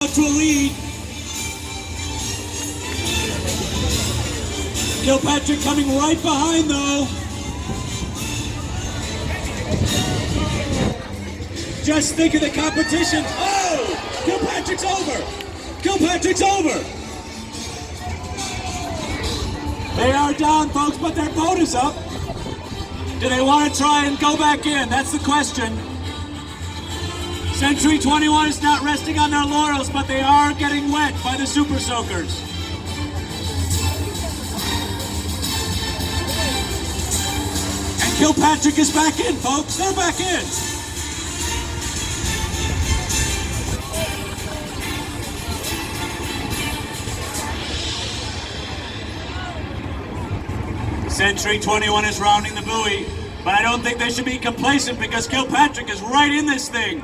To a lead. Kilpatrick coming right behind though. Just think of the competition. Oh! Kilpatrick's over! Kilpatrick's over! They are down, folks, but their boat is up. Do they want to try and go back in? That's the question. Century 21 is not resting on their laurels, but they are getting wet by the Super Soakers. And Kilpatrick is back in, folks. They're back in. Century 21 is rounding the buoy, but I don't think they should be complacent because Kilpatrick is right in this thing.